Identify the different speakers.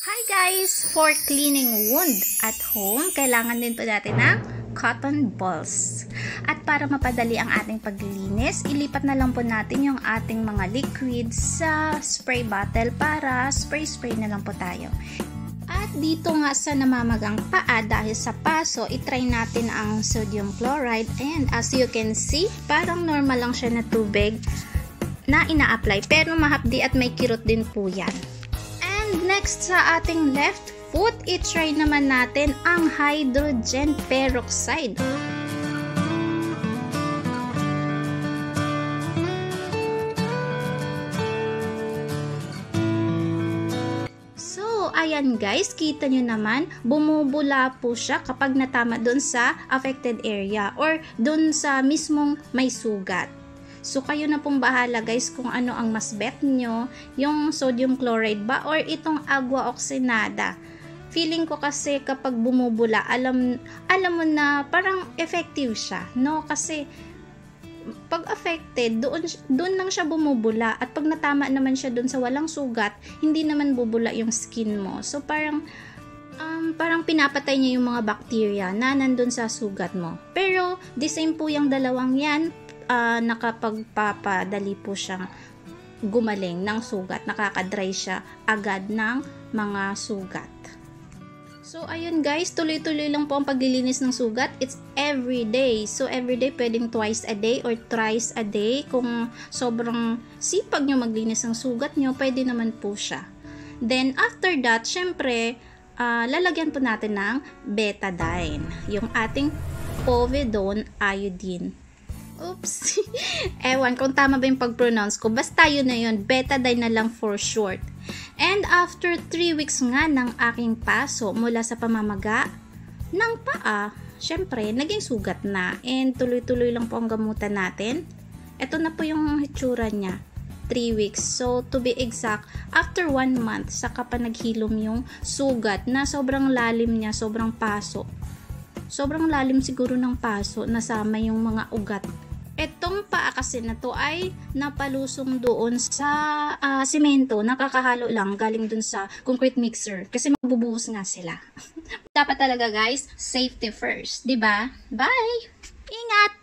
Speaker 1: Hi guys! For cleaning wound at home, kailangan din po natin ng cotton balls. At para mapadali ang ating paglilinis, ilipat na lang po natin yung ating mga liquids sa spray bottle para spray-spray na lang po tayo. At dito nga sa namamagang paa dahil sa paso, itry natin ang sodium chloride and as you can see, parang normal lang siya na tubig na ina-apply pero mahapdi at may kirot din po yan. Next sa ating left foot, i-try naman natin ang hydrogen peroxide. So, ayan guys, kita nyo naman, bumubula po siya kapag natama dun sa affected area or dun sa mismong may sugat. So, kayo na pong bahala guys kung ano ang mas bet nyo, yung sodium chloride ba or itong agua oxinada. Feeling ko kasi kapag bumubula, alam mo na parang effective siya, no? Kasi pag affected, doon lang siya bumubula at pag natama naman siya doon sa walang sugat, hindi naman bubula yung skin mo. So, parang pinapatay niya yung mga bacteria na nandun sa sugat mo. Pero, the same po yung dalawang yan, nakapagpapadali po siyang gumaling ng sugat, nakakadry siya agad ng mga sugat. So ayun guys, tuloy-tuloy lang po ang paglilinis ng sugat. It's every day. So every day pwedeng twice a day or thrice a day. Kung sobrang sipag nyo maglinis ng sugat nyo, pwede naman po siya. Then after that, syempre lalagyan po natin ng betadine, yung ating povidone iodine. Oops. Ewan kung tama ba yung pag-pronounce ko. Basta yun na yun. Betadine na lang for short. And after 3 weeks nga ng aking paso mula sa pamamaga ng paa, syempre, naging sugat na. And tuloy-tuloy lang po ang gamutan natin. Ito na po yung hitsura niya. 3 weeks. So, to be exact, after 1 month, saka pa naghilom yung sugat na sobrang lalim niya, sobrang paso. Sobrang lalim siguro ng paso, nasama yung mga ugat. Etong paa kasi na to ay napalusong doon sa simento, nakakahalo lang galing dun sa concrete mixer kasi mabubuhos nga sila. Dapat talaga guys, safety first, 'di ba? Bye. Ingat.